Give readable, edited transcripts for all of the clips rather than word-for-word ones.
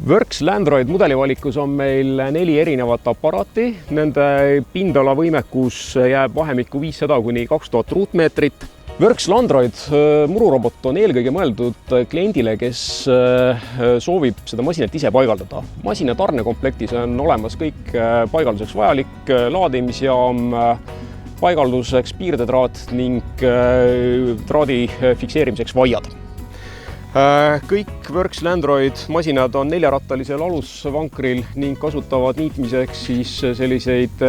Works Landroid mudelivalikus on meil 4 erinevat aparaati. Nende pindala võimekus jääb vahemikku 500 kuni 2000 ruutmeetrit. Works Landroid mururobot on eelkõige mõeldud kliendile, kes soovib seda masinat ise paigaldada. Masina tarnekomplektis on olemas kõik paigalduseks vajalik, laadimisjaam, paigalduseks piirdetraat ning traadi fikseerimiseks vaiad. Kõik Works Landroid masinad on 4-rattalisel alusvankril ning kasutavad niitmiseks selliseid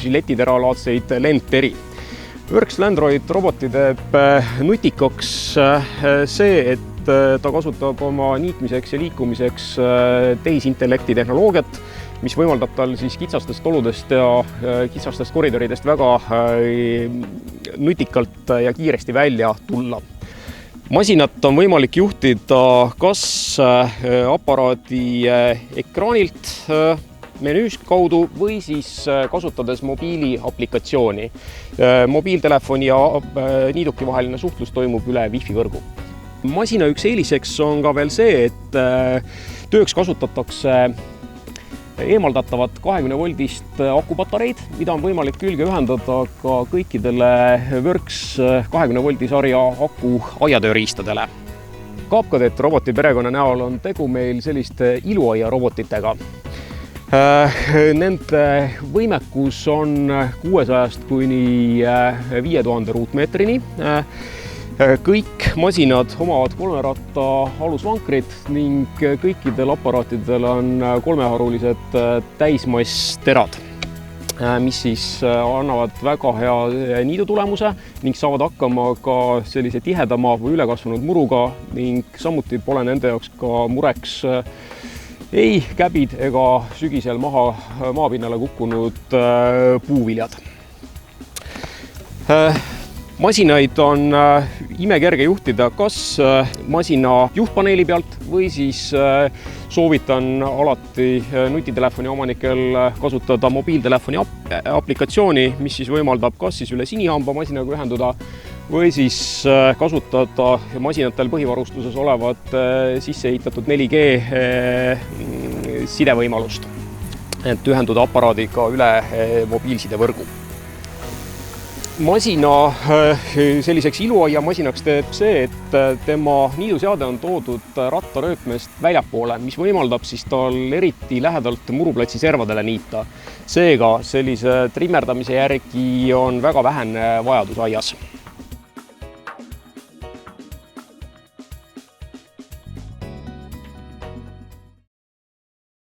žiletiteralaadseid lendteri. Works Landroid roboti teeb nutikaks see, et ta kasutab oma niitmiseks ja liikumiseks tehisintellekti tehnoloogiat, mis võimaldab tal kitsastest oludest ja kitsastest koridoridest väga nutikalt ja kiiresti välja tulla. Masinat on võimalik juhtida kas aparaadi ekraanilt menüüst kaudu või kasutades mobiiliaplikatsiooni. Mobiiltelefoni ja niiduki vaheline suhtlus toimub üle Wi-Fi võrgu. Masina üks eeliseks on ka veel see, et tööks kasutatakse eemaldatavat 20-voldist akupatareid, mida on võimalik külge ühendada ka kõikidele Works 20-voldi sarja aku aiatööriistadele. Kaapkadet roboti perekonna näol on tegu meil selliste iluaia robotitega. Nende võimekus on 600 kuni 5000 ruutmeetrini. Kõik masinad omavad 3-ratta alusvankrit ning kõikidel aparaatidel on 3-harulised täismassterad, mis annavad väga hea niidutulemuse ning saavad hakkama ka sellise tihedama või ülekasvanud muruga ning samuti pole nende jaoks ka mureks ei käbid ega sügisel maapinnale kukkunud puuviljad. Masinaid on imekerge juhtida kas masina juhtpaneeli pealt või soovitan alati nutitelefoni omanikel kasutada mobiiltelefoni aplikatsiooni, mis võimaldab kas üle sinihamba masinaga ühenduda või kasutada masinatel põhivarustuses olevat sisseehitatud 4G sidevõimalust, et ühenduda aparaadiga üle mobiilsidevõrgu. Masina selliseks iluaia masinaks teeb see, et tema niiduseade on toodud rattarööpmest väljapoole, mis võimaldab tal eriti lähedalt muruplatsi servadele niita. Seega sellise trimmerdamise järgi on väga vähene vajadus aias.